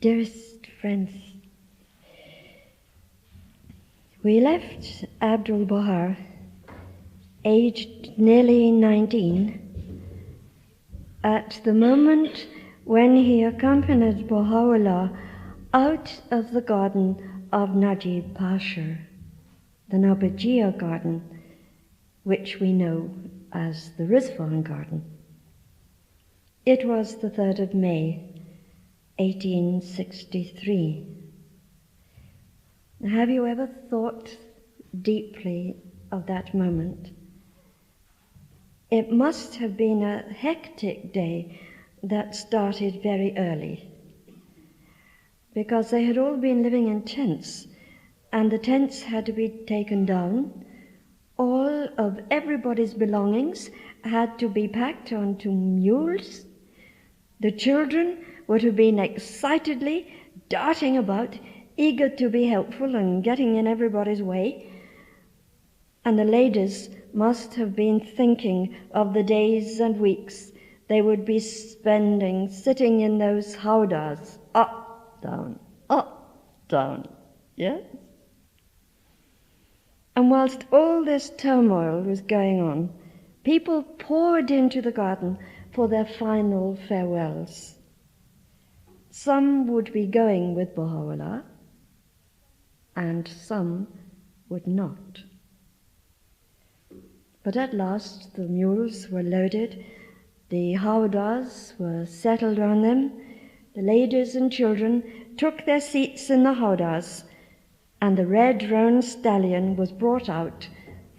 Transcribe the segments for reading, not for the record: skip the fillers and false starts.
Dearest friends, we left Abdu'l Bahá, aged nearly 19, at the moment when he accompanied Baha'u'llah out of the garden of Najib Pasha, the Nabajiyya garden, which we know as the Rizwan garden. It was the 3rd of May, 1863. Have you ever thought deeply of that moment? It must have been a hectic day that started very early, because they had all been living in tents, and the tents had to be taken down. All of everybody's belongings had to be packed onto mules. The children would have been excitedly darting about, eager to be helpful and getting in everybody's way. And the ladies must have been thinking of the days and weeks they would be spending sitting in those howdahs, up, down, yes? And whilst all this turmoil was going on, people poured into the garden for their final farewells. Some would be going with Baha'u'llah, and some would not. But at last the mules were loaded, the howdahs were settled on them, the ladies and children took their seats in the howdahs, and the red roan stallion was brought out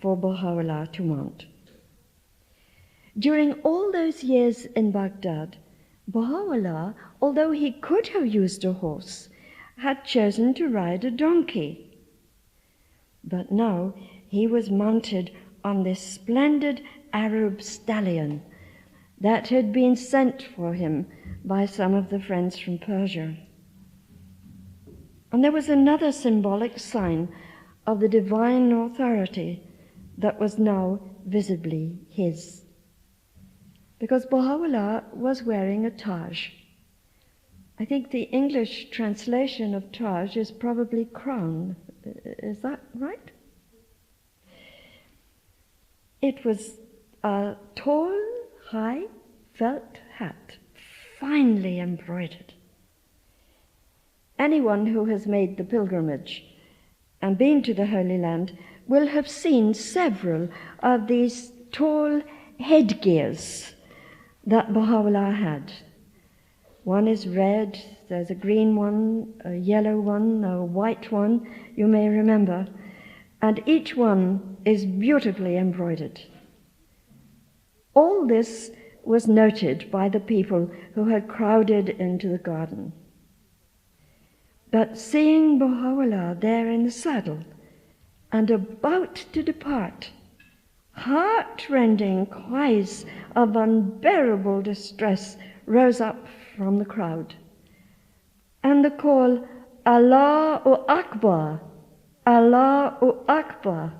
for Baha'u'llah to mount. During all those years in Baghdad, Baha'u'llah, although he could have used a horse, had chosen to ride a donkey. But now he was mounted on this splendid Arab stallion that had been sent for him by some of the friends from Persia. And there was another symbolic sign of the divine authority that was now visibly his, because Baha'u'llah was wearing a Taj. I think the English translation of Taj is probably crown. Is that right? It was a tall, high felt hat, finely embroidered. Anyone who has made the pilgrimage and been to the Holy Land will have seen several of these tall headgears that Baha'u'llah had. One is red, there's a green one, a yellow one, a white one, you may remember, and each one is beautifully embroidered. All this was noted by the people who had crowded into the garden. But seeing Baha'u'llah there in the saddle and about to depart, heart-rending cries of unbearable distress rose up from the crowd, and the call, Allahu Akbar, Allahu Akbar,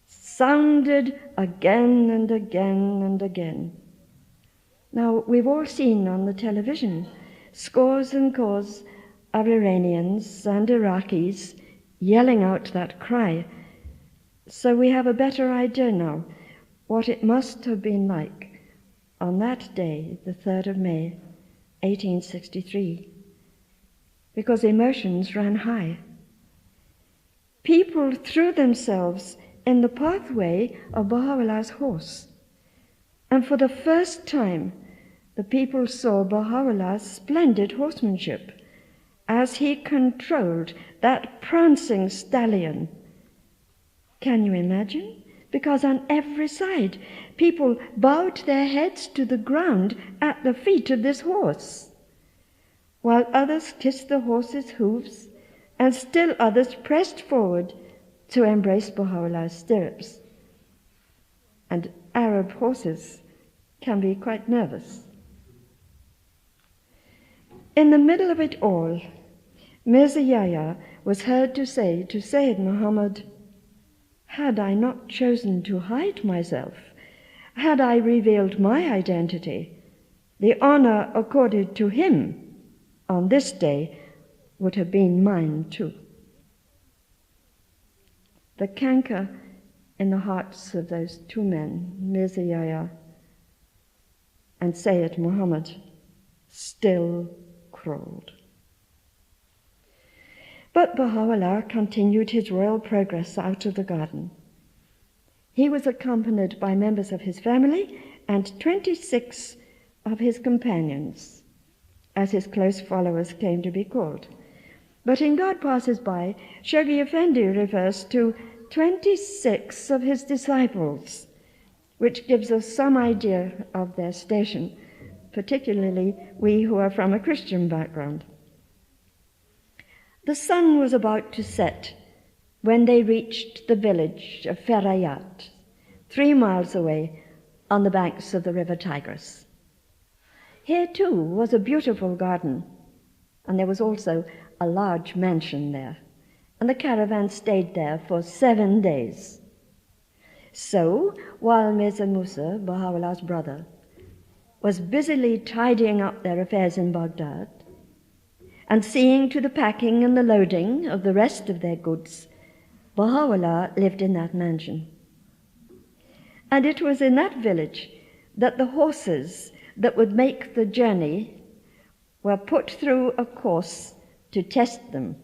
sounded again and again and again. Now, we've all seen on the television scores and scores of Iranians and Iraqis yelling out that cry, so we have a better idea now what it must have been like on that day, the 3rd of May, 1863, because emotions ran high. People threw themselves in the pathway of Baha'u'llah's horse, and for the first time the people saw Baha'u'llah's splendid horsemanship as he controlled that prancing stallion. Can you imagine? Because on every side people bowed their heads to the ground at the feet of this horse, while others kissed the horse's hooves, and still others pressed forward to embrace Baha'u'llah's stirrups. And Arab horses can be quite nervous. In the middle of it all, Mirza Yahya was heard to say to Sayyid Muhammad, "Had I not chosen to hide myself, had I revealed my identity, the honor accorded to him on this day would have been mine too. The canker in the hearts of those two men, Mirza Yahya and Sayyid Muhammad, still crawled. But Baha'u'llah continued his royal progress out of the garden. He was accompanied by members of his family and 26 of his companions, as his close followers came to be called. But in God Passes By, Shoghi Effendi refers to 26 of his disciples, which gives us some idea of their station, particularly we who are from a Christian background. The sun was about to set when they reached the village of Ferayat, 3 miles away on the banks of the river Tigris. Here too was a beautiful garden, and there was also a large mansion there, and the caravan stayed there for 7 days. So, while Mirza Musa, Baha'u'llah's brother, was busily tidying up their affairs in Baghdad and seeing to the packing and the loading of the rest of their goods, Baha'u'llah lived in that mansion. And it was in that village that the horses that would make the journey were put through a course to test them.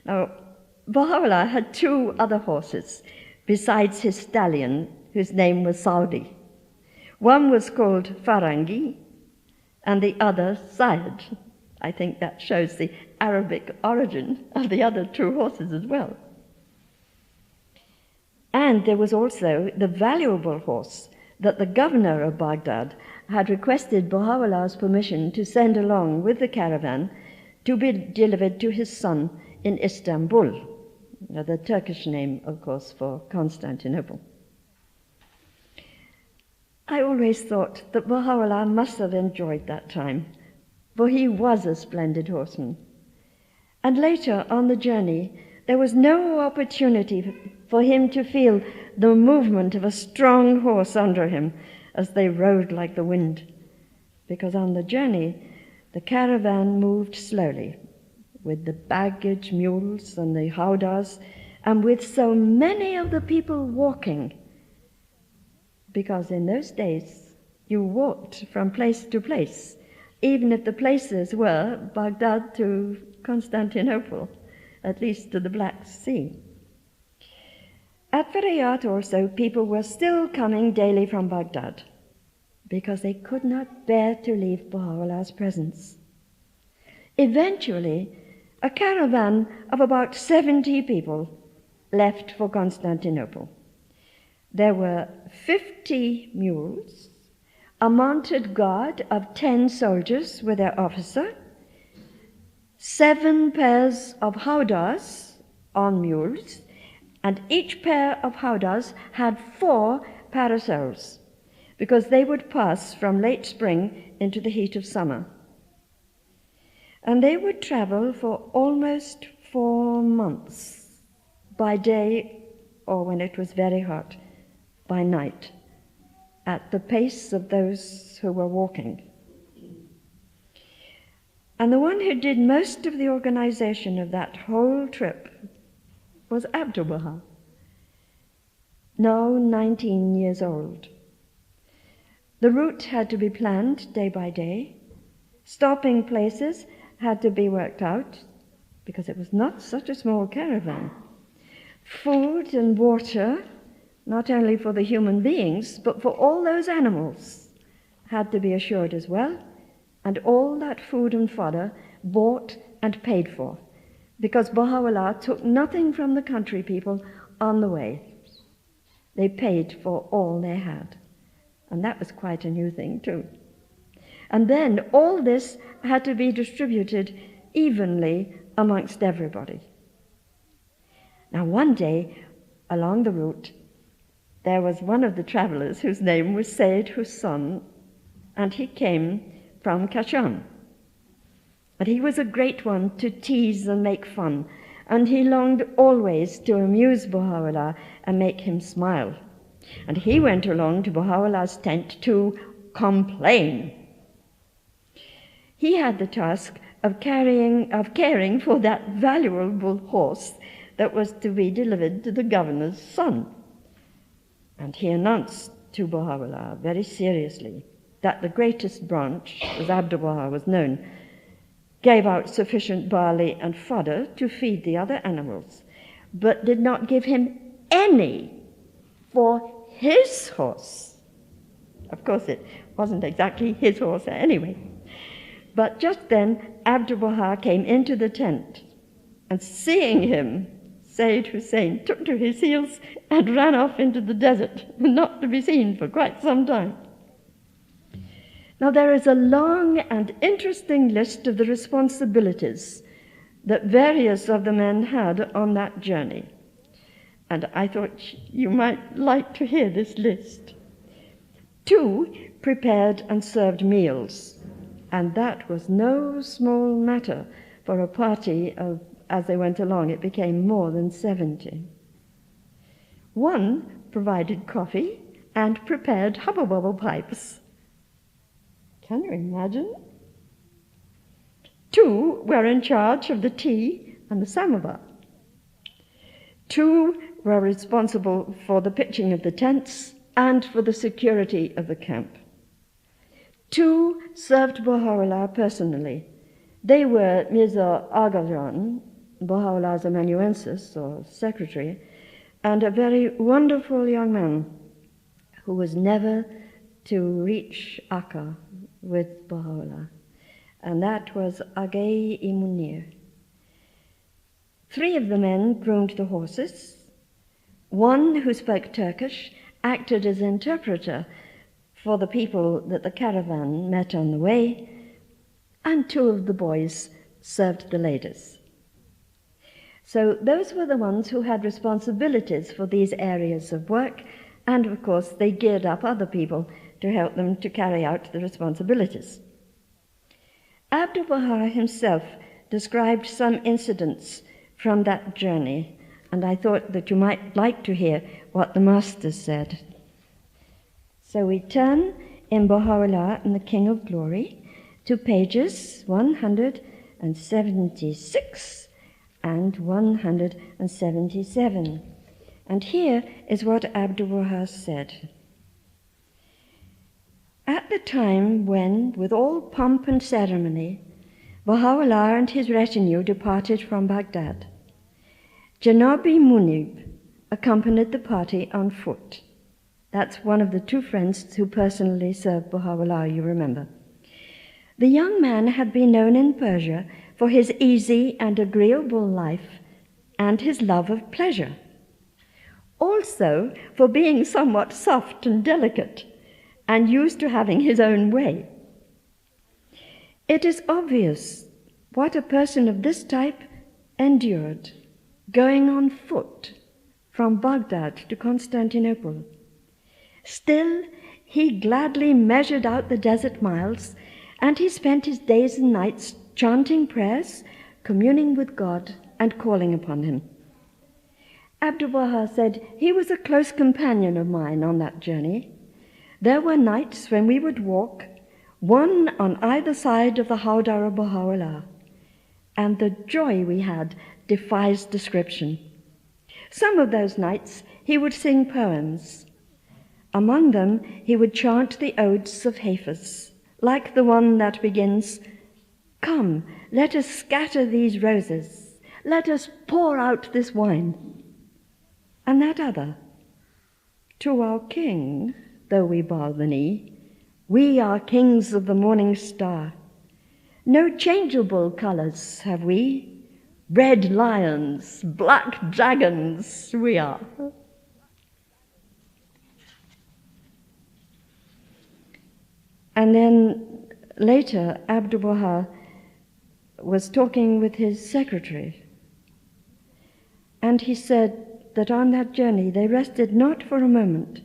Now, Baha'u'llah had 2 other horses besides his stallion, whose name was Saudi. One was called Farangi, and the other Syed. I think that shows the Arabic origin of the other 2 horses as well. And there was also the valuable horse that the governor of Baghdad had requested Baha'u'llah's permission to send along with the caravan to be delivered to his son in Istanbul, the Turkish name, of course, for Constantinople. I always thought that Baha'u'llah must have enjoyed that time, for he was a splendid horseman. And later on the journey, there was no opportunity for him to feel the movement of a strong horse under him as they rode like the wind, because on the journey, the caravan moved slowly, with the baggage mules and the howdahs, and with so many of the people walking, because in those days you walked from place to place, even if the places were Baghdad to Constantinople, at least to the Black Sea. At Ferayat also, people were still coming daily from Baghdad, because they could not bear to leave Baha'u'llah's presence. Eventually, a caravan of about 70 people left for Constantinople. There were 50 mules, a mounted guard of 10 soldiers with their officer, 7 pairs of howdahs on mules, and each pair of howdahs had 4 parasols, because they would pass from late spring into the heat of summer. And they would travel for almost 4 months, by day, or when it was very hot, by night, at the pace of those who were walking. And the one who did most of the organization of that whole trip was Abdu'l Bahá, now 19 years old. The route had to be planned day by day. Stopping places had to be worked out, because it was not such a small caravan. Food and water, not only for the human beings, but for all those animals, had to be assured as well, and all that food and fodder bought and paid for, because Baha'u'llah took nothing from the country people on the way. They paid for all they had, and that was quite a new thing too. And then all this had to be distributed evenly amongst everybody. Now one day, along the route, there was one of the travelers whose name was Sayyid Hussan, and he came from Kashan. But he was a great one to tease and make fun, and he longed always to amuse Baha'u'llah and make him smile. And he went along to Baha'u'llah's tent to complain. he had the task of caring for that valuable horse that was to be delivered to the governor's son. And he announced to Baha'u'llah very seriously that the greatest branch, as Abdu'l Bahá was known, gave out sufficient barley and fodder to feed the other animals, but did not give him any for his horse. Of course, it wasn't exactly his horse anyway. But just then, Abdu'l Bahá came into the tent, and seeing him, Sayyid Hussein took to his heels and ran off into the desert, not to be seen for quite some time. Now, there is a long and interesting list of the responsibilities that various of the men had on that journey, and I thought you might like to hear this list. 2 prepared and served meals, and that was no small matter for a party of, as they went along, it became more than 70. 1 provided coffee and prepared hubble-bubble pipes. Can you imagine? 2 were in charge of the tea and the samovar. 2 were responsible for the pitching of the tents and for the security of the camp. 2 served Baha'u'llah personally. They were Mirza Aghajan, Baha'u'llah's amanuensis or secretary, and a very wonderful young man who was never to reach Akka with Baha'u'llah, and that was Aghay-i Munir. 3 of the men groomed the horses. 1 who spoke Turkish acted as interpreter for the people that the caravan met on the way, and 2 of the boys served the ladies. So those were the ones who had responsibilities for these areas of work, and of course they geared up other people to help them to carry out the responsibilities. Abdu'l Bahá himself described some incidents from that journey, and I thought that you might like to hear what the Master said. So we turn in Baha'u'llah and the King of Glory to pages 176 and 177. And here is what Abdu'l Bahá said. At the time when, with all pomp and ceremony, Baha'u'llah and his retinue departed from Baghdad, Janabi Munib accompanied the party on foot. That's one of the 2 friends who personally served Baha'u'llah, you remember. The young man had been known in Persia for his easy and agreeable life and his love of pleasure, also for being somewhat soft and delicate and used to having his own way. It is obvious what a person of this type endured, going on foot from Baghdad to Constantinople. Still, he gladly measured out the desert miles, and he spent his days and nights chanting prayers, communing with God, and calling upon him. Abdu'l Bahá said he was a close companion of mine on that journey. There were nights when we would walk, one on either side of the Hawdah of Baha'u'llah, and the joy we had defies description. Some of those nights he would sing poems. Among them he would chant the odes of Hafiz, like the one that begins, "Come, let us scatter these roses, let us pour out this wine," and that other, "To our King, though we bow the knee, we are kings of the morning star. No changeable colors have we, red lions, black dragons we are." And then later, Abdu'l Bahá was talking with his secretary, and he said that on that journey they rested not for a moment.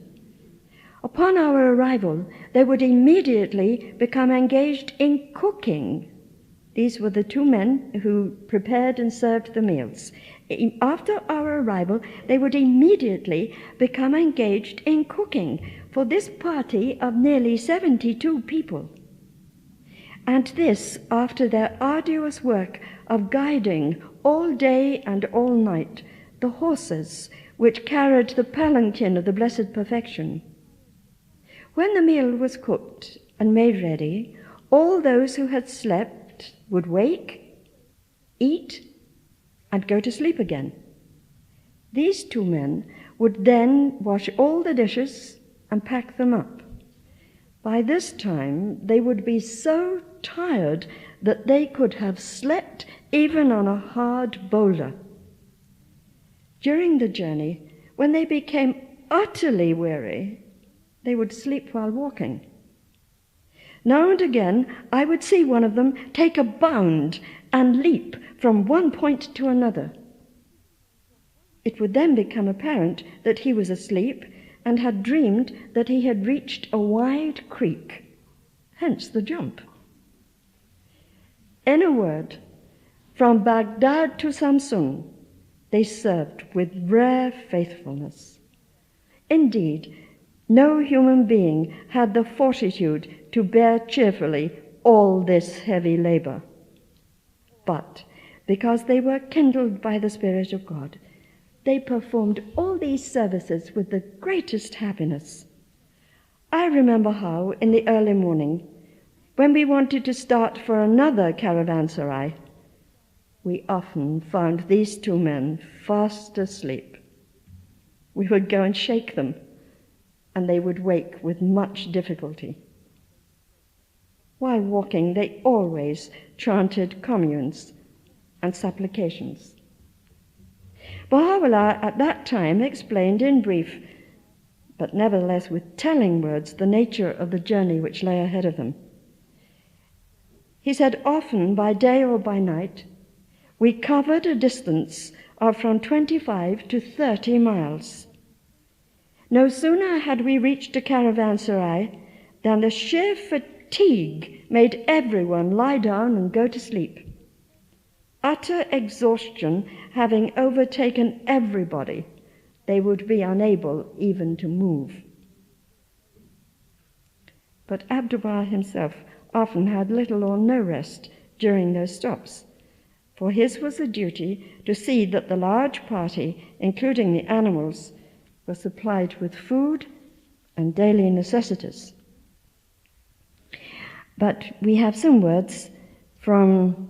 Upon our arrival, they would immediately become engaged in cooking. These were the 2 men who prepared and served the meals. After our arrival, they would immediately become engaged in cooking for this party of nearly 72 people. And this after their arduous work of guiding all day and all night the horses which carried the palanquin of the Blessed Perfection. When the meal was cooked and made ready, all those who had slept would wake, eat, and go to sleep again. These two men would then wash all the dishes and pack them up. By this time, they would be so tired that they could have slept even on a hard boulder. During the journey, when they became utterly weary, they would sleep while walking. Now and again, I would see one of them take a bound and leap from one point to another. It would then become apparent that he was asleep and had dreamed that he had reached a wide creek, hence the jump. In a word, from Baghdad to Samsun, they served with rare faithfulness. Indeed, no human being had the fortitude to bear cheerfully all this heavy labor. But because they were kindled by the Spirit of God, they performed all these services with the greatest happiness. I remember how, in the early morning, when we wanted to start for another caravanserai, we often found these two men fast asleep. We would go and shake them, and they would wake with much difficulty. While walking, they always chanted communes and supplications. Baha'u'llah at that time explained in brief, but nevertheless with telling words, the nature of the journey which lay ahead of them. He said, often by day or by night, we covered a distance of from 25 to 30 miles. No sooner had we reached a caravanserai than the sheer fatigue made everyone lie down and go to sleep. Utter exhaustion having overtaken everybody, they would be unable even to move. But Abdu'l Bahá himself often had little or no rest during those stops, for his was the duty to see that the large party, including the animals, were supplied with food and daily necessities. But we have some words from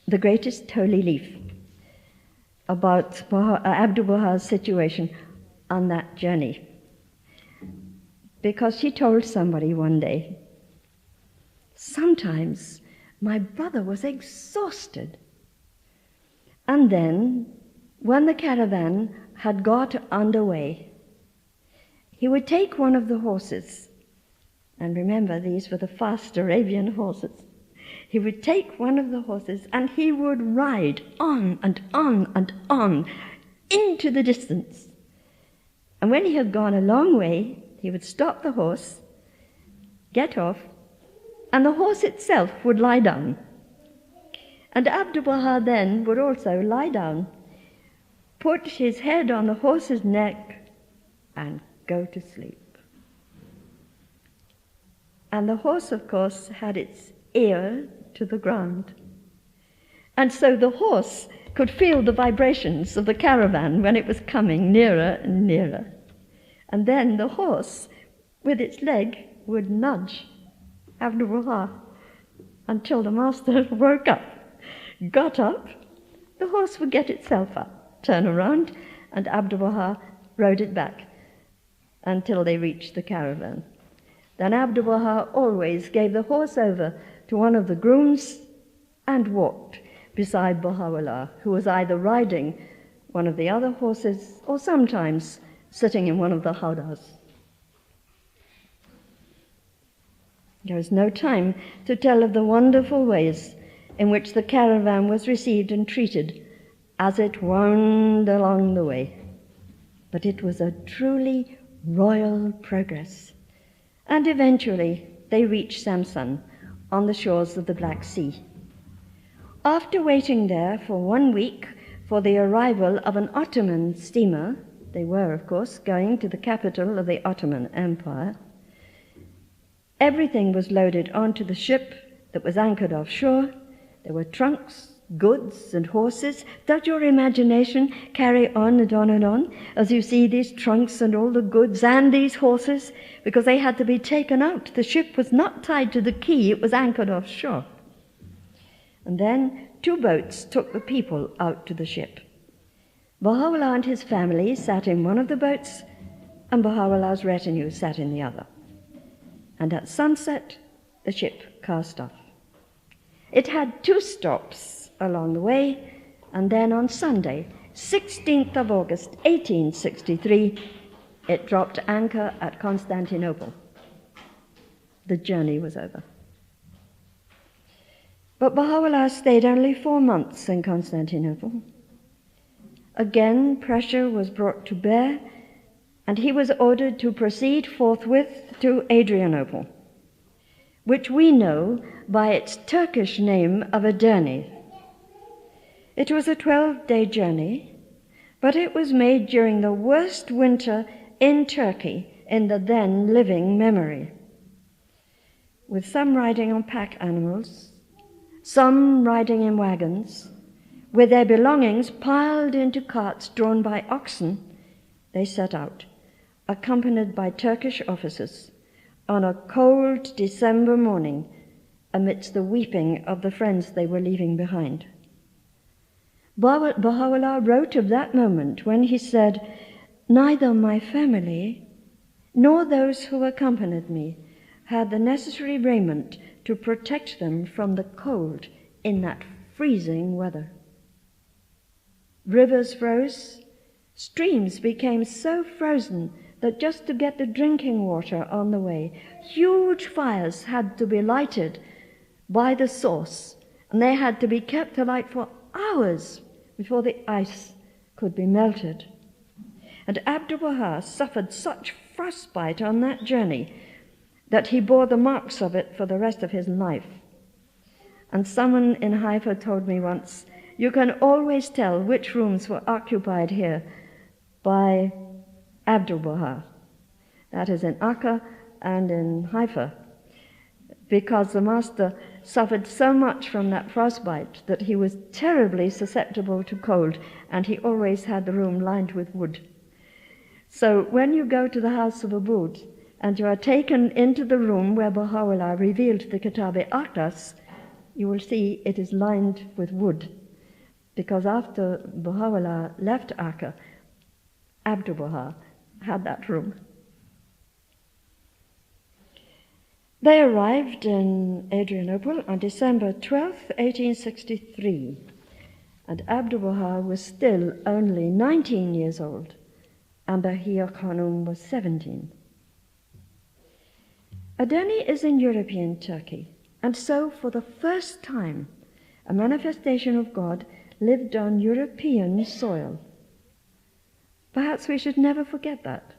the greatest holy leaf about Abdu'l Bahá's situation on that journey. Because he told somebody one day, sometimes my brother was exhausted. And then, when the caravan had got underway, he would take one of the horses, and remember these were the fast Arabian horses. He would take one of the horses and he would ride on and on and on into the distance. And when he had gone a long way, he would stop the horse, get off, and the horse itself would lie down. And Abdu'l Bahá then would also lie down, put his head on the horse's neck, and go to sleep. And the horse, of course, had its ear to the ground. And so the horse could feel the vibrations of the caravan when it was coming nearer and nearer. And then the horse, with its leg, would nudge Abdu'l Bahá until the master woke up, got up, the horse would get itself up, turn around, and Abdu'l Bahá rode it back until they reached the caravan. Then Abdu'l Bahá always gave the horse over to one of the grooms and walked beside Baha'u'llah, who was either riding one of the other horses or sometimes sitting in one of the howdahs. There is no time to tell of the wonderful ways in which the caravan was received and treated as it wound along the way. But it was a truly royal progress. And eventually they reached Samsun on the shores of the Black Sea. After waiting there for 1 week for the arrival of an Ottoman steamer, they were, of course, going to the capital of the Ottoman Empire, everything was loaded onto the ship that was anchored offshore. There were trunks, goods, and horses. Does your imagination carry on and on as you see these trunks and all the goods and these horses? Because they had to be taken out. The ship was not tied to the quay, it was anchored offshore. And then 2 boats took the people out to the ship. Baha'u'llah and his family sat in one of the boats, and Baha'u'llah's retinue sat in the other. And at sunset, the ship cast off. It had 2 stops along the way, and then on Sunday, 16th of August, 1863, it dropped anchor at Constantinople. The journey was over. But Baha'u'llah stayed only 4 months in Constantinople. Again, pressure was brought to bear, and he was ordered to proceed forthwith to Adrianople, which we know by its Turkish name of Edirne. It was a 12-day journey, but it was made during the worst winter in Turkey in the then living memory, with some riding on pack animals, some riding in wagons, with their belongings piled into carts drawn by oxen. They set out, accompanied by Turkish officers, on a cold December morning amidst the weeping of the friends they were leaving behind. Baha'u'llah wrote of that moment when he said, "Neither my family nor those who accompanied me had the necessary raiment to protect them from the cold in that freezing weather. Rivers froze, streams became so frozen that just to get the drinking water on the way, huge fires had to be lighted by the source, and they had to be kept alight for hours before the ice could be melted. And Abdu'l Bahá suffered such frostbite on that journey that he bore the marks of it for the rest of his life. And someone in Haifa told me once, you can always tell which rooms were occupied here by Abdu'l Bahá. That is in Akka and in Haifa, because the master suffered so much from that frostbite that he was terribly susceptible to cold, and he always had the room lined with wood. So when you go to the house of Ubud and you are taken into the room where Baha'u'llah revealed the Kitab-i-Aqdas, you will see it is lined with wood, because after Baha'u'llah left Akka, Abdu'l Bahá had that room. They arrived in Adrianople on December 12th, 1863, and Abdu'l Bahá was still only 19 years old, and Bahia Khanum was 17. Edirne is in European Turkey, and so for the first time, a manifestation of God lived on European soil. Perhaps we should never forget that.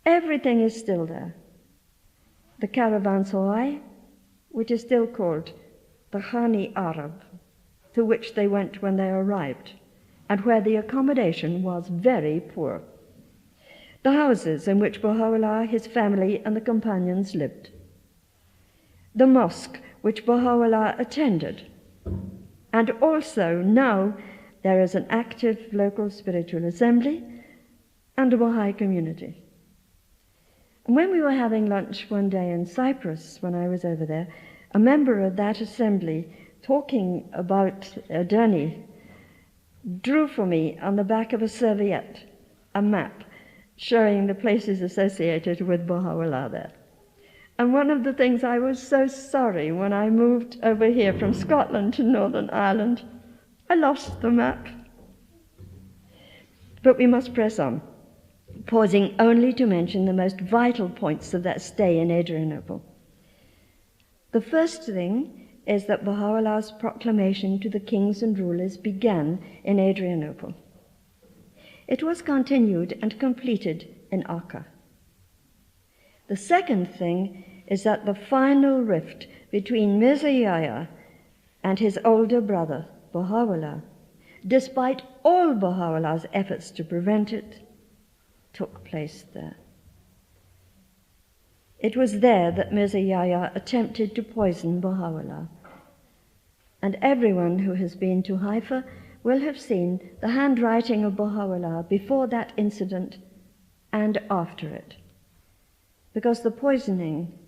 Everything is still there. The caravanserai, which is still called the Khani Arab, to which they went when they arrived, and where the accommodation was very poor. The houses in which Baha'u'llah, his family, and the companions lived. The mosque which Baha'u'llah attended. And also now there is an active local spiritual assembly and a Baha'i community. And when we were having lunch one day in Cyprus, when I was over there, a member of that assembly, talking about Edirne, drew for me on the back of a serviette a map showing the places associated with Baha'u'llah there. And one of the things I was so sorry when I moved over here from Scotland to Northern Ireland, I lost the map. But we must press on, pausing only to mention the most vital points of that stay in Adrianople. The first thing is that Baha'u'llah's proclamation to the kings and rulers began in Adrianople. It was continued and completed in Akka. The second thing is that the final rift between Mirza Yahya and his older brother, Baha'u'llah, despite all Baha'u'llah's efforts to prevent it, took place there. It was there that Mirza Yahya attempted to poison Baha'u'llah. And everyone who has been to Haifa will have seen the handwriting of Baha'u'llah before that incident and after it. Because the poisoning,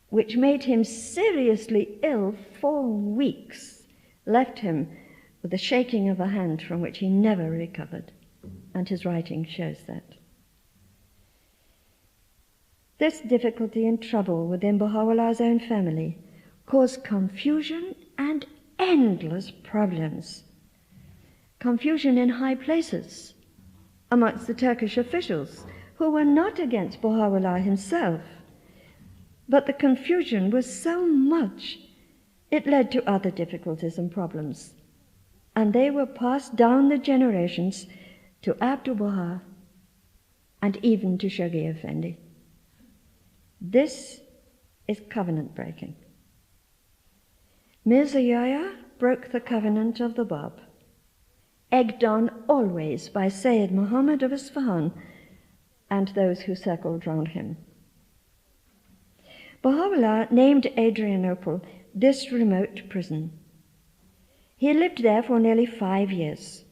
which made him seriously ill for weeks, left him with the shaking of a hand from which he never recovered, and his writing shows that. This difficulty and trouble within Baha'u'llah's own family caused confusion and endless problems. Confusion in high places amongst the Turkish officials who were not against Baha'u'llah himself. But the confusion was so much, it led to other difficulties and problems. And they were passed down the generations to Abdu'l Bahá and even to Shoghi Effendi. This is covenant breaking. Mirza Yahya broke the covenant of the Bab, egged on always by Sayyid Muhammad of Isfahan and those who circled round him. Baha'u'llah named Adrianople this remote prison. He lived there for nearly 5 years.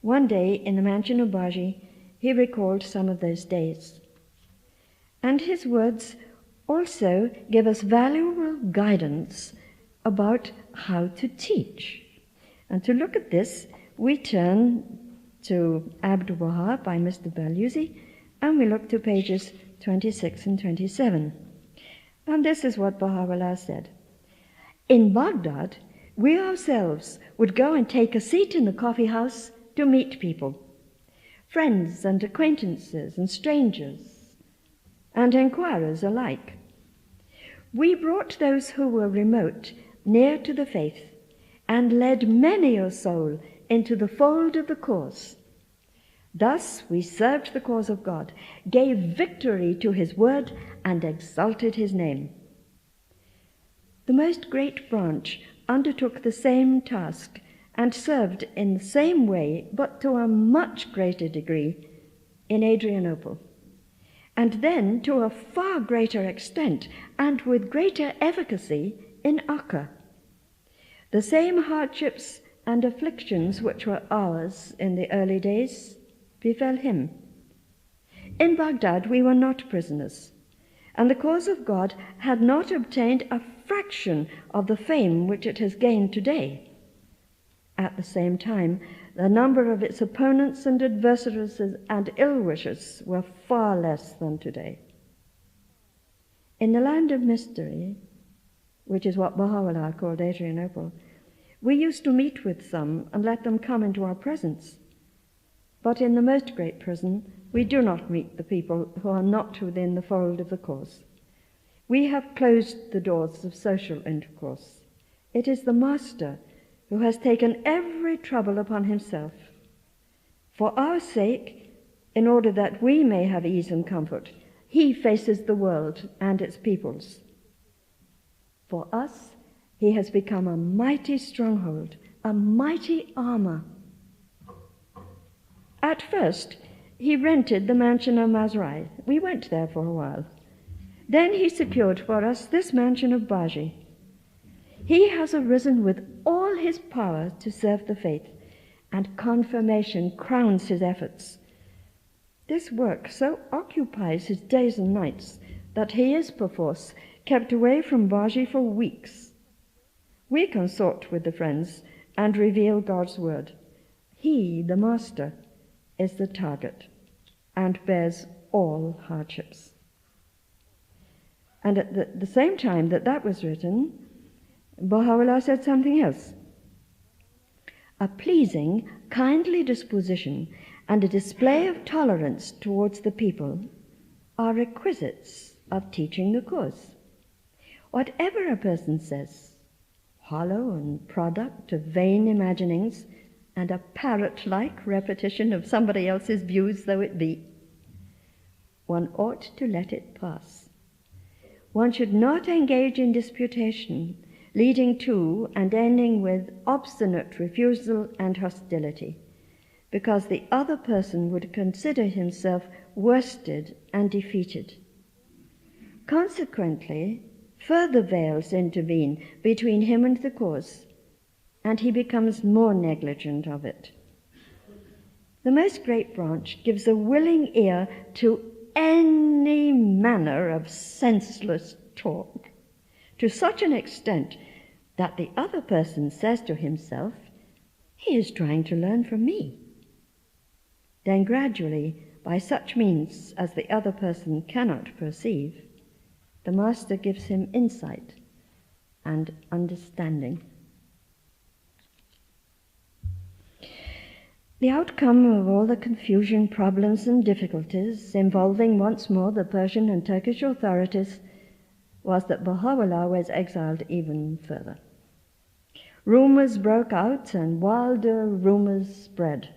One day in the mansion of Baji, he recalled some of those days. And his words also give us valuable guidance about how to teach. And to look at this, we turn to Abdu'l Bahá by Mr. Balusi, and we look to pages 26 and 27. And this is what Baha'u'llah said. In Baghdad, we ourselves would go and take a seat in the coffee house to meet people, friends and acquaintances and strangers, and inquirers alike. We brought those who were remote near to the faith and led many a soul into the fold of the cause. Thus we served the cause of God, gave victory to his word, and exalted his name. The most great branch undertook the same task and served in the same way, but to a much greater degree, in Adrianople, and then to a far greater extent and with greater efficacy in Akka. The same hardships and afflictions which were ours in the early days befell him. In Baghdad we were not prisoners, and the cause of God had not obtained a fraction of the fame which it has gained today. At the same time, the number of its opponents and adversaries and ill-wishers were far less than today. In the land of mystery, which is what Baha'u'llah called Adrianople, we used to meet with some and let them come into our presence. But in the most great prison, we do not meet the people who are not within the fold of the cause. We have closed the doors of social intercourse. It is the Master who has taken every trouble upon himself. For our sake, in order that we may have ease and comfort, he faces the world and its peoples. For us, he has become a mighty stronghold, a mighty armor. At first, he rented the mansion of Mazrai. We went there for a while. Then he secured for us this mansion of Baji. He has arisen with all his power to serve the faith, and confirmation crowns his efforts. This work so occupies his days and nights that he is perforce kept away from Baji for weeks. We consort with the friends and reveal God's word. He, the Master, is the target and bears all hardships. And at the same time that was written, Baha'u'llah said something else. A pleasing, kindly disposition and a display of tolerance towards the people are requisites of teaching the cause. Whatever a person says, hollow and product of vain imaginings and a parrot-like repetition of somebody else's views though it be, one ought to let it pass. One should not engage in disputation, leading to and ending with obstinate refusal and hostility, because the other person would consider himself worsted and defeated. Consequently, further veils intervene between him and the cause, and he becomes more negligent of it. The Most Great Branch gives a willing ear to any manner of senseless talk, to such an extent that the other person says to himself, "He is trying to learn from me." Then gradually, by such means as the other person cannot perceive, the Master gives him insight and understanding. The outcome of all the confusion, problems, and difficulties involving once more the Persian and Turkish authorities was that Baha'u'llah was exiled even further. Rumors broke out and wilder rumors spread.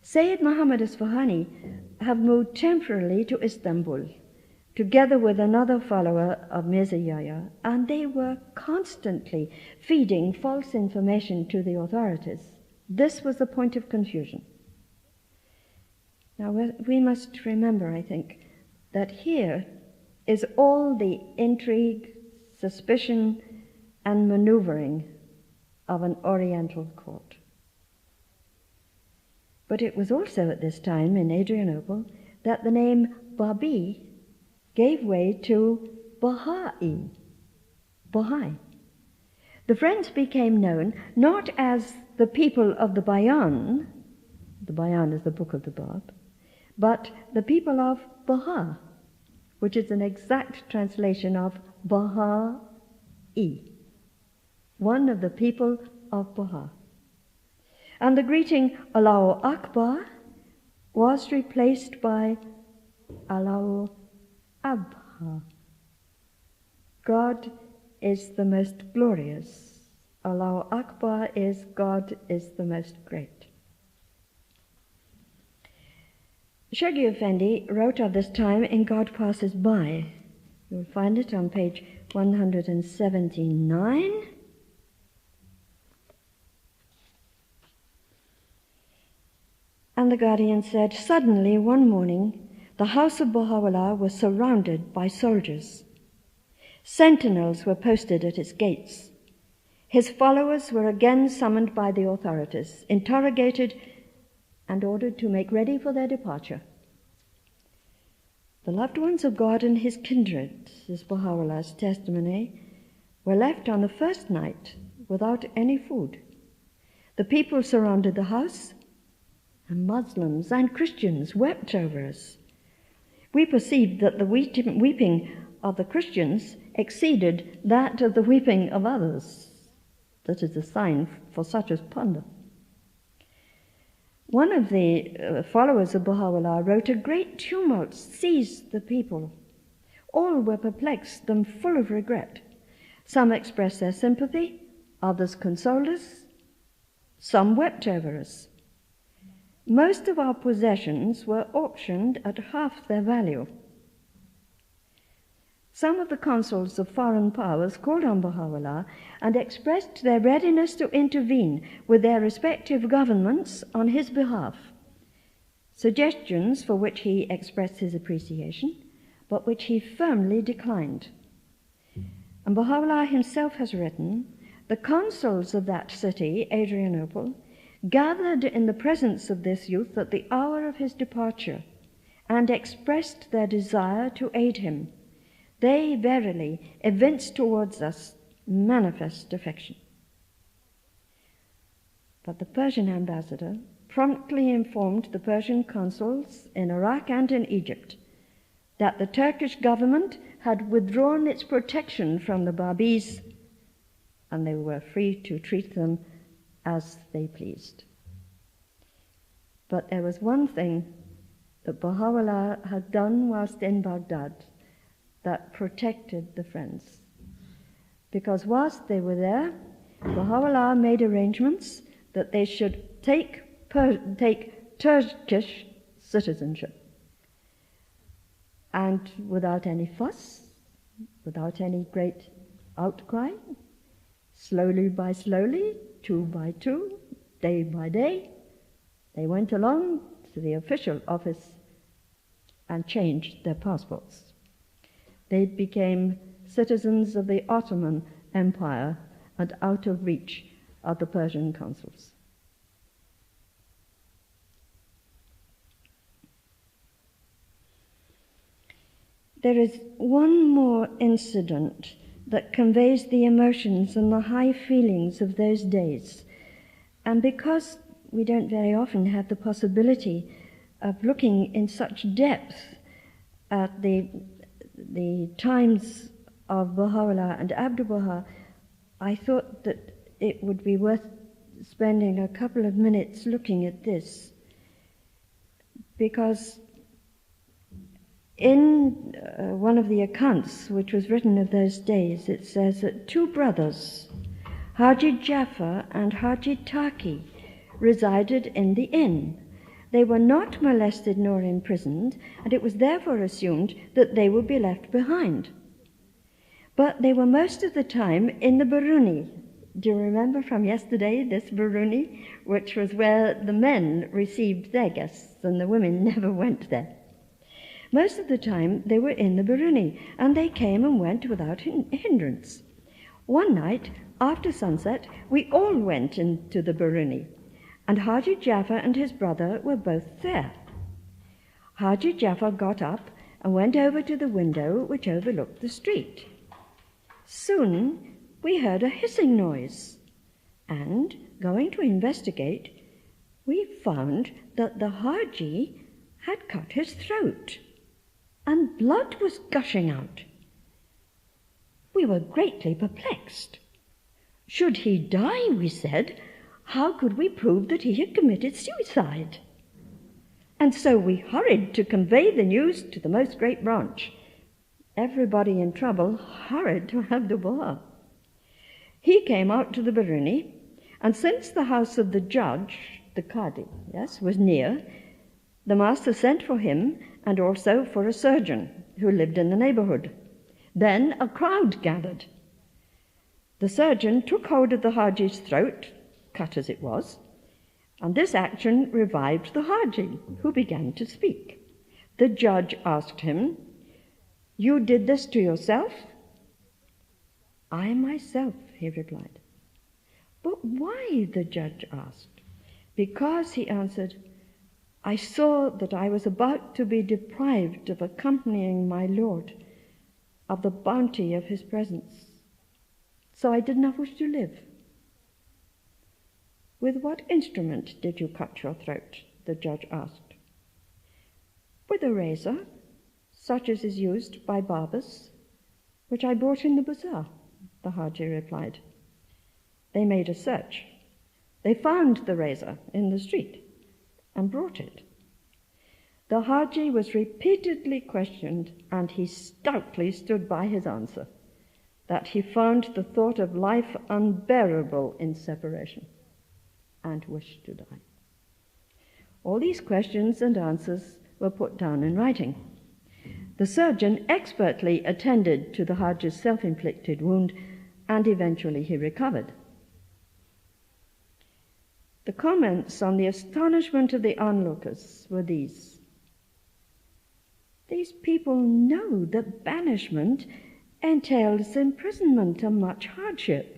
Sayyid Muhammad Isfahani had moved temporarily to Istanbul, together with another follower of Mirza Yahya, and they were constantly feeding false information to the authorities. This was the point of confusion. Now, we must remember, I think, that here is all the intrigue, suspicion, and maneuvering of an Oriental court. But it was also at this time in Adrianople that the name Babi gave way to Baha'i. The Friends became known not as the people of the Bayan is the book of the Bab, but the people of Bahá, which is an exact translation of Baha'i, one of the people of Bahá. And the greeting Allahu Akbar was replaced by Allahu Abha. God is the most glorious. Allahu Akbar is God is the most great. Shaghi Effendi wrote of this time in God Passes By. You'll find it on page 179. And the Guardian said, "Suddenly one morning, the house of Baha'u'llah was surrounded by soldiers. Sentinels were posted at its gates. His followers were again summoned by the authorities, interrogated, and ordered to make ready for their departure. The loved ones of God and his kindred, is Baha'u'llah's testimony, were left on the first night without any food. The people surrounded the house, and Muslims and Christians wept over us. We perceived that the weeping of the Christians exceeded that of the weeping of others. That is a sign for such as plunder. One of the followers of Baha'u'llah wrote, "A great tumult seized the people. All were perplexed and full of regret. Some expressed their sympathy, others consoled us, some wept over us. Most of our possessions were auctioned at half their value. Some of the consuls of foreign powers called on Baha'u'llah and expressed their readiness to intervene with their respective governments on his behalf, suggestions for which he expressed his appreciation, but which he firmly declined. And Baha'u'llah himself has written, the consuls of that city, Adrianople, gathered in the presence of this youth at the hour of his departure and expressed their desire to aid him. They verily evinced towards us manifest affection." But the Persian ambassador promptly informed the Persian consuls in Iraq and in Egypt that the Turkish government had withdrawn its protection from the Babis and they were free to treat them as they pleased. But there was one thing that Baha'u'llah had done whilst in Baghdad that protected the Friends. Because whilst they were there, Baha'u'llah made arrangements that they should take Turkish citizenship. And without any fuss, without any great outcry, slowly by slowly, 2 by 2, day by day, they went along to the official office and changed their passports. They became citizens of the Ottoman Empire and out of reach of the Persian consuls. There is one more incident that conveys the emotions and the high feelings of those days. And because we don't very often have the possibility of looking in such depth at the times of Baha'u'llah and Abdu'l Bahá, I thought that it would be worth spending a couple of minutes looking at this. Because in one of the accounts which was written of those days, it says that two brothers, Haji Jafar and Haji Taki, resided in the inn. They were not molested nor imprisoned, and it was therefore assumed that they would be left behind. But they were most of the time in the Baruni. Do you remember from yesterday this Baruni, which was where the men received their guests and the women never went there? Most of the time they were in the Baruni, and they came and went without hindrance. One night, after sunset, we all went into the Baruni, and Haji Jafar and his brother were both there. Haji Jafar got up and went over to the window which overlooked the street. Soon we heard a hissing noise, and, going to investigate, we found that the Haji had cut his throat, and blood was gushing out. We were greatly perplexed. Should he die, we said, how could we prove that he had committed suicide? And so we hurried to convey the news to the Most Great Branch. Everybody in trouble hurried to Abdu'l Bahá. He came out to the Baruni, and since the house of the judge, the Qadi, was near, the master sent for him and also for a surgeon who lived in the neighborhood. Then a crowd gathered. The surgeon took hold of the Haji's throat, cut as it was, and this action revived the Haji, who began to speak. The judge asked him, "You did this to yourself?" "I myself," he replied. "But why?" the judge asked. "Because," he answered, "I saw that I was about to be deprived of accompanying my Lord, of the bounty of his presence. So I did not wish to live." "With what instrument did you cut your throat?" the judge asked. "With a razor, such as is used by barbers, which I bought in the bazaar," the Haji replied. They made a search. They found the razor in the street and brought it. The Haji was repeatedly questioned, and he stoutly stood by his answer, that he found the thought of life unbearable in separation and wished to die. All these questions and answers were put down in writing. The surgeon expertly attended to the Haji's self-inflicted wound, and eventually he recovered. The comments on the astonishment of the onlookers were these: "These people know that banishment entails imprisonment and much hardship,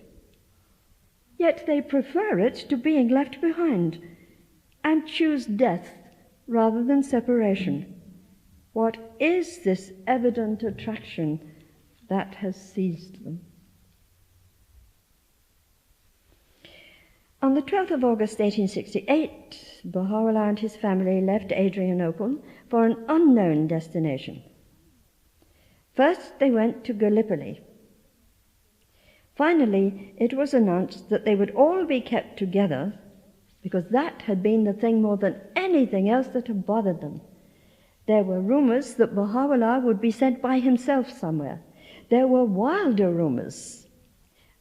yet they prefer it to being left behind and choose death rather than separation. What is this evident attraction that has seized them?" On the 12th of August 1868, Baha'u'llah and his family left Adrianople for an unknown destination. First, they went to Gallipoli. Finally, it was announced that they would all be kept together, because that had been the thing more than anything else that had bothered them. There were rumors that Baha'u'llah would be sent by himself somewhere. There were wilder rumors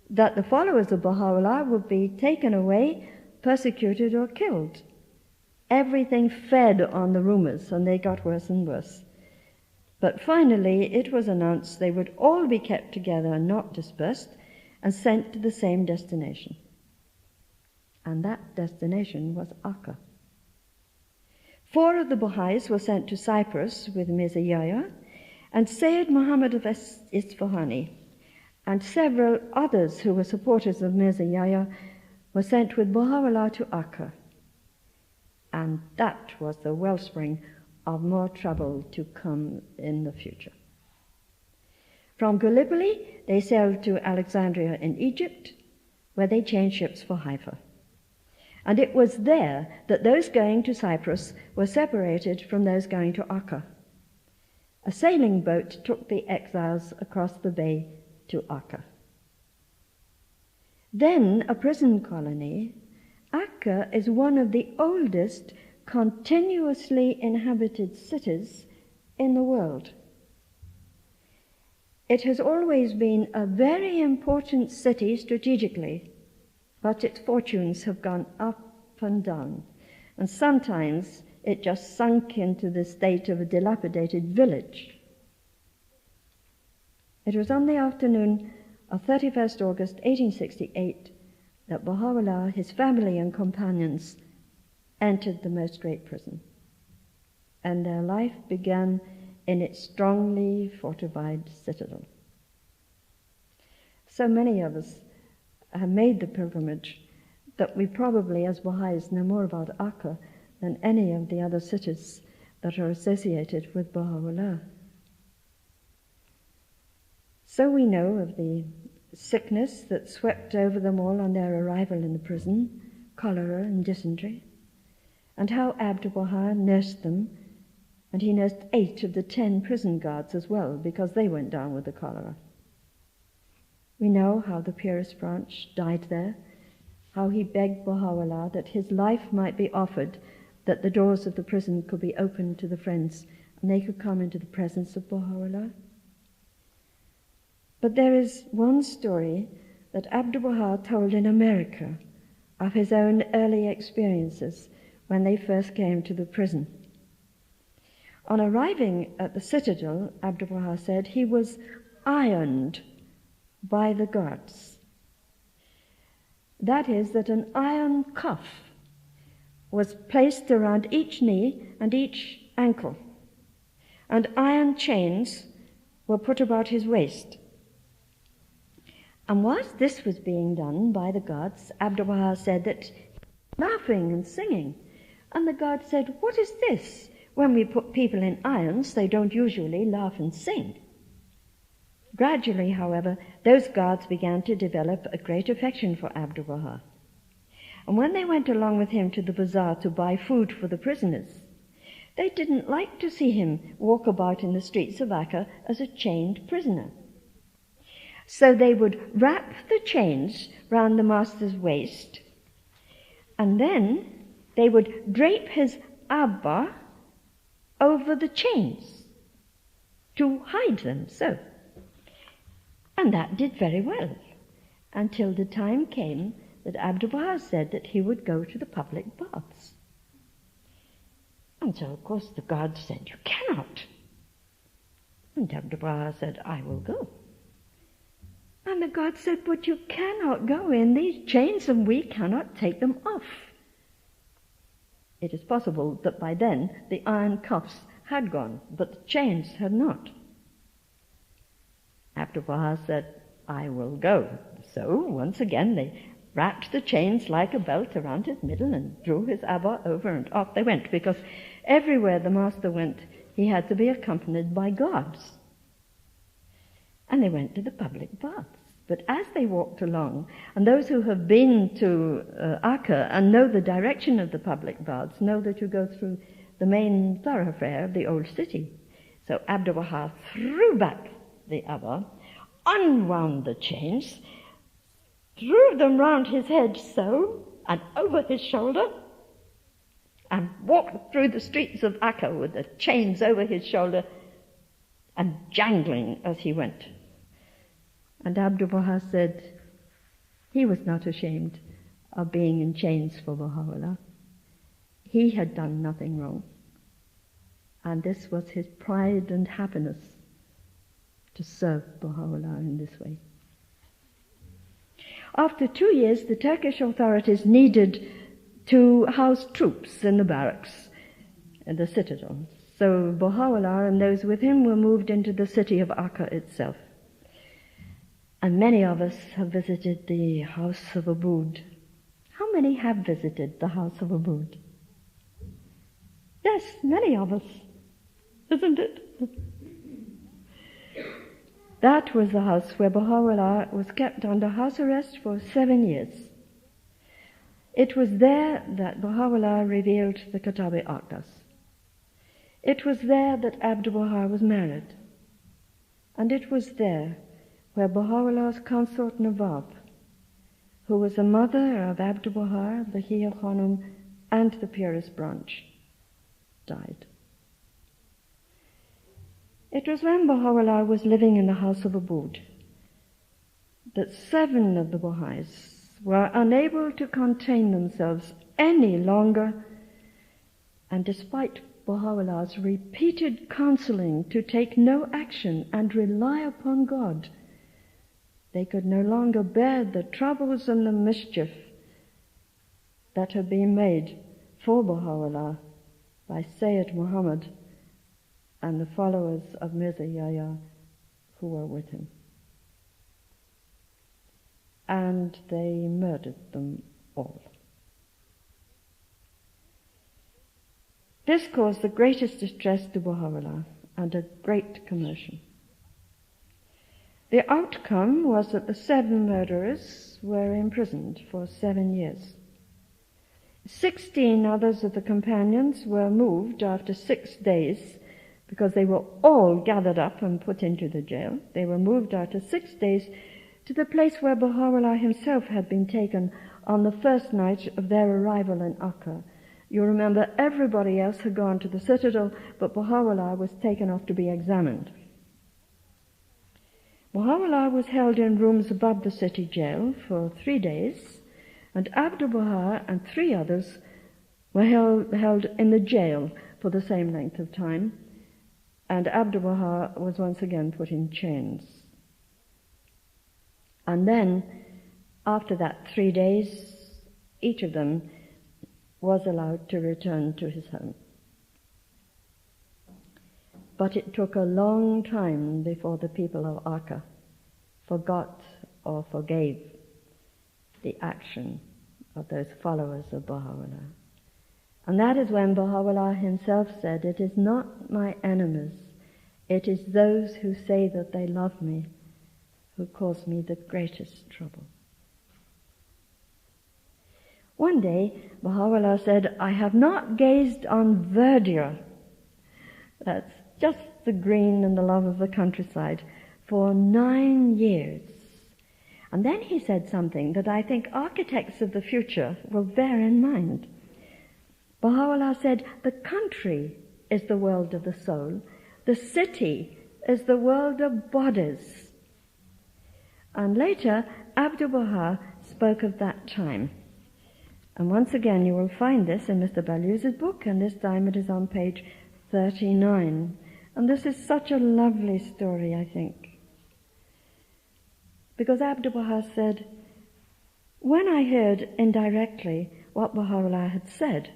that the followers of Baha'u'llah would be taken away, persecuted, or killed. Everything fed on the rumors, and they got worse and worse. But finally, it was announced they would all be kept together and not dispersed, and sent to the same destination. And that destination was Akka. 4 of the Baha'is were sent to Cyprus with Mirza Yahya, And Sayyid Muhammad of Isfahani and several others who were supporters of Mirza Yahya were sent with Baha'u'llah to Akka. And that was the wellspring of more trouble to come in the future. From Gallipoli, they sailed to Alexandria in Egypt, where they changed ships for Haifa. And it was there that those going to Cyprus were separated from those going to Akka. A sailing boat took the exiles across the bay to Akka. Then a prison colony, Akka is one of the oldest continuously inhabited cities in the world. It has always been a very important city strategically, but its fortunes have gone up and down, and sometimes it just sunk into the state of a dilapidated village. It was on the afternoon of 31st August 1868 that Baha'u'llah, his family and companions, entered the most great prison, and their life began in its strongly fortified citadel. So many of us have made the pilgrimage that we probably, as Baha'is, know more about Akka than any of the other cities that are associated with Baha'u'llah. So we know of the sickness that swept over them all on their arrival in the prison, cholera and dysentery, and how Abdu'l Bahá nursed them, and he nursed 8 of the 10 prison guards as well, because they went down with the cholera. We know how the purist branch died there, how he begged Baha'u'llah that his life might be offered, that the doors of the prison could be opened to the friends, and they could come into the presence of Baha'u'llah. But there is one story that Abdu'l Bahá told in America of his own early experiences when they first came to the prison. On arriving at the citadel, Abdu'l Bahá said he was ironed by the guards. That is, that an iron cuff was placed around each knee and each ankle, and iron chains were put about his waist. And whilst this was being done by the guards, Abdu'l Bahá said that laughing and singing. And the guard said, "What is this? When we put people in irons, they don't usually laugh and sing." Gradually, however, those guards began to develop a great affection for Abdu'l Bahá. And when they went along with him to the bazaar to buy food for the prisoners, they didn't like to see him walk about in the streets of Akka as a chained prisoner. So they would wrap the chains round the master's waist, and then they would drape his abba over the chains to hide them so. And that did very well, until the time came that Abdu'l Bahá said that he would go to the public baths. And so, of course, the guard said, "You cannot." And Abdu'l Bahá said, "I will go." And the guard said, "But you cannot go in these chains, and we cannot take them off." It is possible that by then the iron cuffs had gone, but the chains had not. Abdu'l Bahá said, "I will go." So, once again, they wrapped the chains like a belt around his middle and drew his abba over, and off they went, because everywhere the master went, he had to be accompanied by guards. And they went to the public baths. But as they walked along, and those who have been to Akka and know the direction of the public baths know that you go through the main thoroughfare of the old city. So Abdu'l Bahá threw back the abba, unwound the chains, threw them round his head so, and over his shoulder, and walked through the streets of Akka with the chains over his shoulder and jangling as he went. And Abdu'l Bahá said he was not ashamed of being in chains for Baha'u'llah. He had done nothing wrong. And this was his pride and happiness, to serve Baha'u'llah in this way. After 2 years, the Turkish authorities needed to house troops in the barracks in the citadel. So Baha'u'llah and those with him were moved into the city of Akka itself. And many of us have visited the house of Abud. How many have visited the house of Abud? Yes, many of us, isn't it? That was the house where Baha'u'llah was kept under house arrest for 7 years. It was there that Baha'u'llah revealed the Kitab-i-Aqdas. It was there that Abdu'l Bahá was married. And it was there where Baha'u'llah's consort Nawab, who was the mother of Abdu'l Bahá, the Bahia Khanum, and the purest branch, died. It was when Baha'u'llah was living in the house of Abud that 7 of the Baha'is were unable to contain themselves any longer, and despite Baha'u'llah's repeated counseling to take no action and rely upon God, they could no longer bear the troubles and the mischief that had been made for Baha'u'llah by Sayyid Muhammad and the followers of Mirza Yahya who were with him. And they murdered them all. This caused the greatest distress to Baha'u'llah and a great commotion. The outcome was that the 7 murderers were imprisoned for 7 years. 16 others of the companions were moved after 6 days, because they were all gathered up and put into the jail. They were moved after 6 days to the place where Baha'u'llah himself had been taken on the first night of their arrival in Akka. You remember everybody else had gone to the citadel, but Baha'u'llah was taken off to be examined. Baha'u'llah was held in rooms above the city jail for 3 days, and Abdu'l Bahá and 3 others were held in the jail for the same length of time, and Abdu'l Bahá was once again put in chains. And then, after that 3 days, each of them was allowed to return to his home. But it took a long time before the people of Akka forgot or forgave the action of those followers of Baha'u'llah. And that is when Baha'u'llah himself said, "It is not my enemies, it is those who say that they love me who cause me the greatest trouble." One day, Baha'u'llah said, "I have not gazed on verdure," that's just the green and the love of the countryside, "for 9 years. And then he said something that I think architects of the future will bear in mind. Baha'u'llah said, "The country is the world of the soul. The city is the world of bodies." And later, Abdu'l Bahá spoke of that time. And once again, you will find this in Mr. Baluz's book, and this time it is on page 39. And this is such a lovely story, I think. Because Abdu'l Bahá said, "When I heard indirectly what Baha'u'llah had said,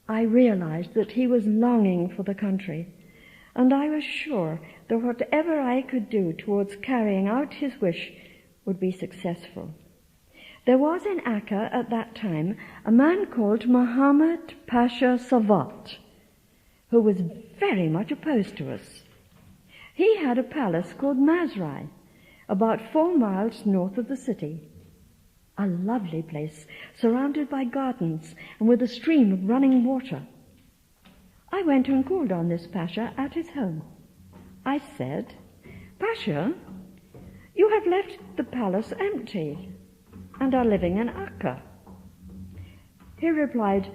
I realized that he was longing for the country, and I was sure that whatever I could do towards carrying out his wish would be successful. There was in Akka at that time a man called Muhammad Pasha Savat, who was very much opposed to us. He had a palace called Mazrai, about 4 miles north of the city. A lovely place, surrounded by gardens and with a stream of running water. I went and called on this Pasha at his home. I said, 'Pasha, you have left the palace empty and are living in Akka.' He replied,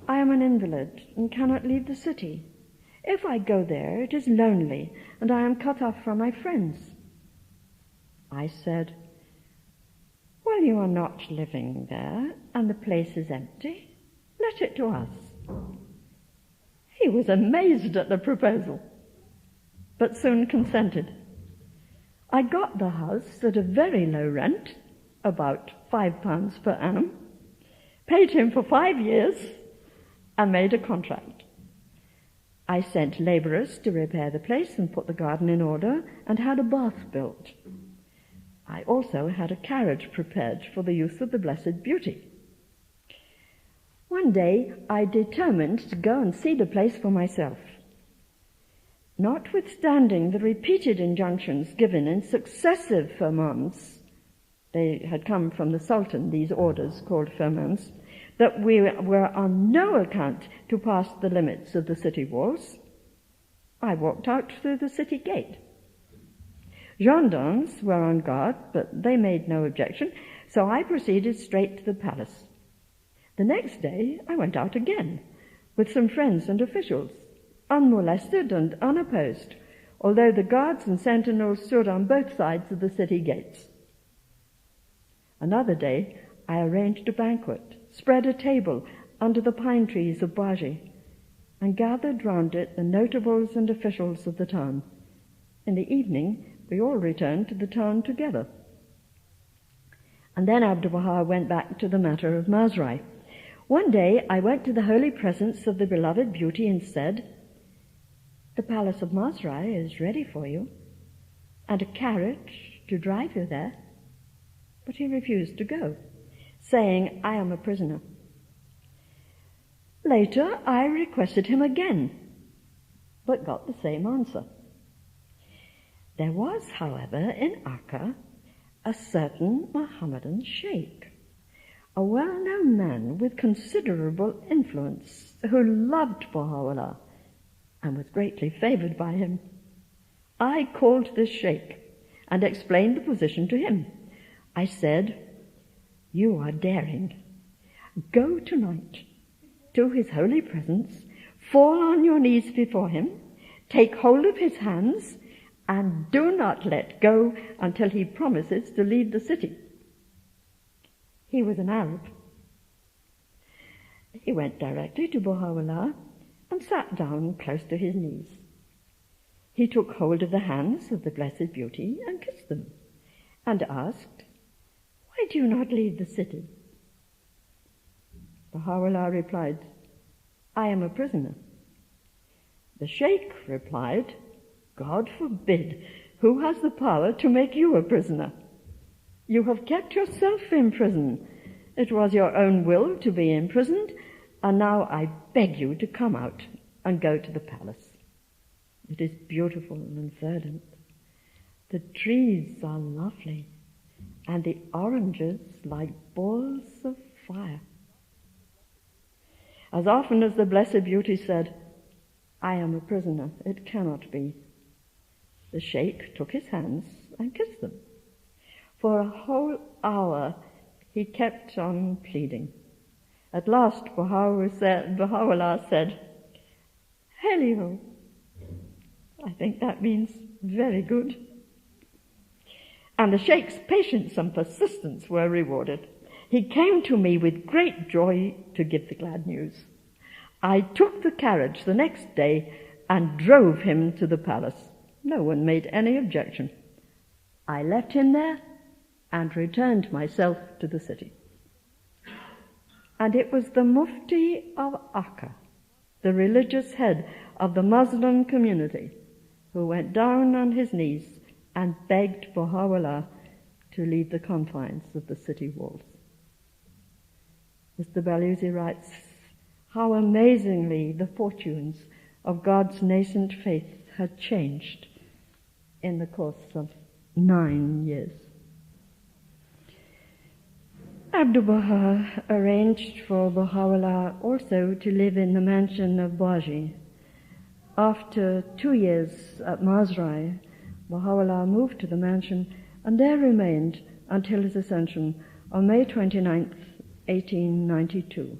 'I am an invalid and cannot leave the city. If I go there, it is lonely and I am cut off from my friends.' I said, 'Well, you are not living there and the place is empty. Let it to us.' He was amazed at the proposal, but soon consented. I got the house at a very low rent, about £5 per annum, paid him for 5 years, and made a contract. I sent labourers to repair the place and put the garden in order and had a bath built. I also had a carriage prepared for the use of the Blessed Beauty. One day I determined to go and see the place for myself. Notwithstanding the repeated injunctions given in successive firmans, they had come from the Sultan, these orders called firmans, that we were on no account to pass the limits of the city walls, I walked out through the city gate. Gendarmes were on guard, but they made no objection, so I proceeded straight to the palace. The next day I went out again, with some friends and officials, unmolested and unopposed, although the guards and sentinels stood on both sides of the city gates. Another day I arranged a banquet, spread a table under the pine trees of Baji, and gathered round it the notables and officials of the town. In the evening we all returned to the town together. And then Abdu'l Bahá went back to the matter of Masrai. One day I went to the holy presence of the beloved beauty and said, "The palace of Masrai is ready for you, and a carriage to drive you there." But he refused to go, saying, "I am a prisoner." Later I requested him again, but got the same answer. There was, however, in Akka a certain Mohammedan sheikh, a well-known man with considerable influence, who loved Baha'u'llah and was greatly favored by him. I called this sheikh and explained the position to him. I said, "You are daring. Go tonight to his holy presence, fall on your knees before him, take hold of his hands, and do not let go until he promises to leave the city." He was an Arab. He went directly to Baha'u'llah and sat down close to his knees. He took hold of the hands of the Blessed Beauty and kissed them, and asked, "Why do you not leave the city?" Baha'u'llah replied, "I am a prisoner." The sheikh replied, "God forbid! Who has the power to make you a prisoner? You have kept yourself in prison. It was your own will to be imprisoned, and now I beg you to come out and go to the palace. It is beautiful and verdant. The trees are lovely, and the oranges like balls of fire." As often as the Blessed Beauty said, "I am a prisoner, it cannot be," the sheikh took his hands and kissed them. For a whole hour he kept on pleading. At last Baha'u'llah said, "Hail-ho." I think that means very good. And the sheikh's patience and persistence were rewarded. He came to me with great joy to give the glad news. I took the carriage the next day and drove him to the palace. No one made any objection. I left him there and returned myself to the city. And it was the Mufti of Akka, the religious head of the Muslim community, who went down on his knees and begged Baha'u'llah to leave the confines of the city walls. Mr. Balusi writes, how amazingly the fortunes of God's nascent faith had changed in the course of 9 years. Abdu'l Bahá arranged for Baha'u'llah also to live in the mansion of Baji. After 2 years at Masrai, Baha'u'llah moved to the mansion and there remained until his ascension on May 29th, 1892.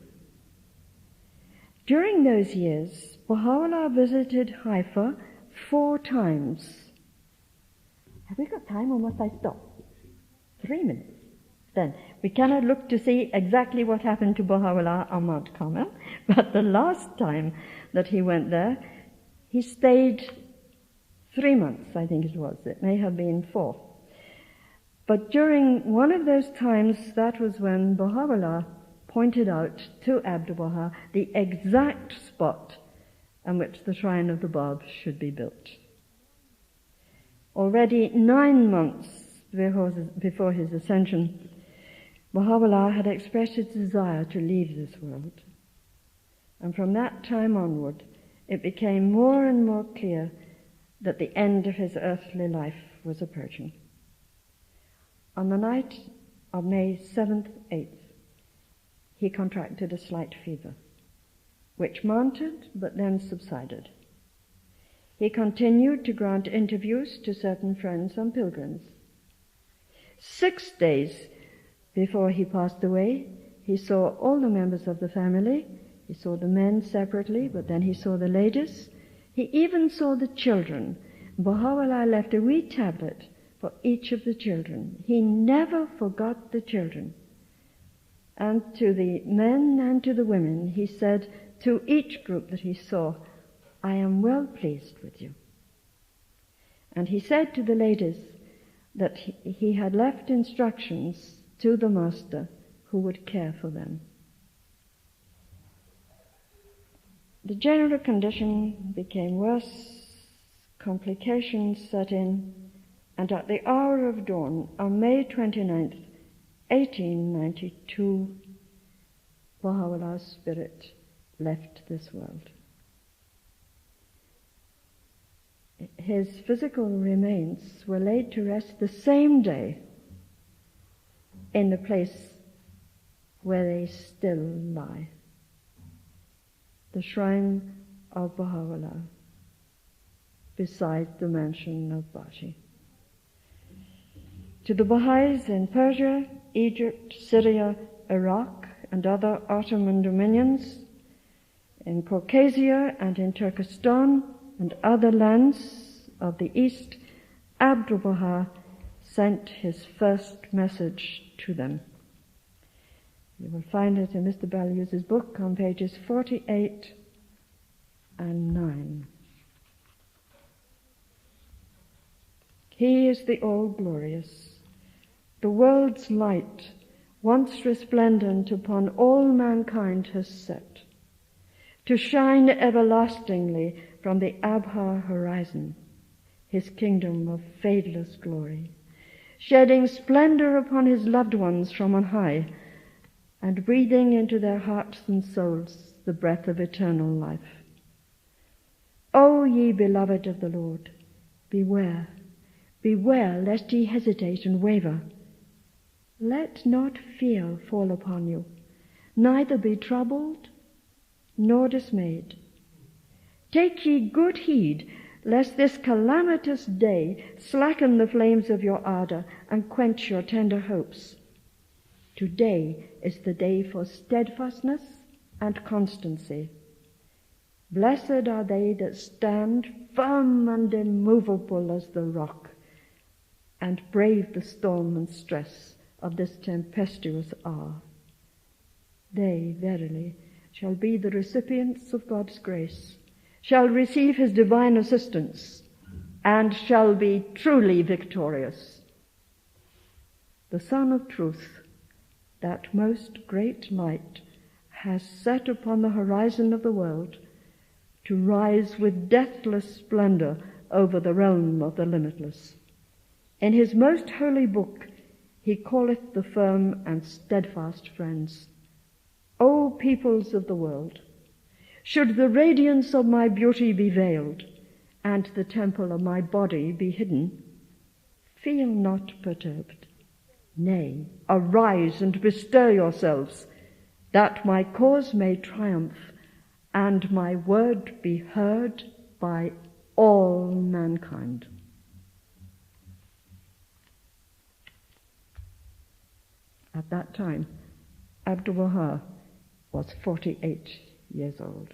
During those years, Baha'u'llah visited Haifa 4 times. Have we got time or must I stop? 3 minutes. Then we cannot look to see exactly what happened to Baha'u'llah on Mount Carmel, but the last time that he went there, he stayed 3 months, I think it was. It may have been 4. But during one of those times, that was when Baha'u'llah pointed out to Abdu'l Bahá the exact spot on which the shrine of the Bab should be built. Already 9 months before his ascension, Baha'u'llah had expressed his desire to leave this world. And from that time onward, it became more and more clear that the end of his earthly life was approaching. On the night of May 7th, 8th, he contracted a slight fever, which mounted but then subsided. He continued to grant interviews to certain friends and pilgrims. 6 days before he passed away, he saw all the members of the family. He saw the men separately, but then he saw the ladies. He even saw the children. Baha'u'llah left a wee tablet for each of the children. He never forgot the children. And to the men and to the women, he said to each group that he saw, "I am well pleased with you." And he said to the ladies that he had left instructions to the Master who would care for them. The general condition became worse, complications set in, and at the hour of dawn on May 29th, 1892, Baha'u'llah's spirit left this world. His physical remains were laid to rest the same day in the place where they still lie, the shrine of Baha'u'llah, beside the mansion of Bashi. To the Baha'is in Persia, Egypt, Syria, Iraq, and other Ottoman dominions, in Caucasia and in Turkestan and other lands of the East, Abdu'l Bahá sent his first message to them. You will find it in Mr. Ballius's book on pages 48 and 9. He is the all-glorious, the world's light, once resplendent upon all mankind, has set, to shine everlastingly from the Abha horizon, his kingdom of fadeless glory, shedding splendor upon his loved ones from on high, and breathing into their hearts and souls the breath of eternal life. O ye beloved of the Lord, beware, beware lest ye hesitate and waver. Let not fear fall upon you, neither be troubled nor dismayed. Take ye good heed, lest this calamitous day slacken the flames of your ardor and quench your tender hopes. Today is the day for steadfastness and constancy. Blessed are they that stand firm and immovable as the rock, and brave the storm and stress of this tempestuous hour. They, verily, shall be the recipients of God's grace, shall receive his divine assistance, and shall be truly victorious. The Sun of Truth, that most great light, has set upon the horizon of the world to rise with deathless splendor over the realm of the limitless. In his most holy book he calleth the firm and steadfast friends. O peoples of the world, should the radiance of my beauty be veiled, and the temple of my body be hidden, feel not perturbed. Nay, arise and bestir yourselves, that my cause may triumph, and my word be heard by all mankind. At that time, Abdu'l Bahá was 48 years old.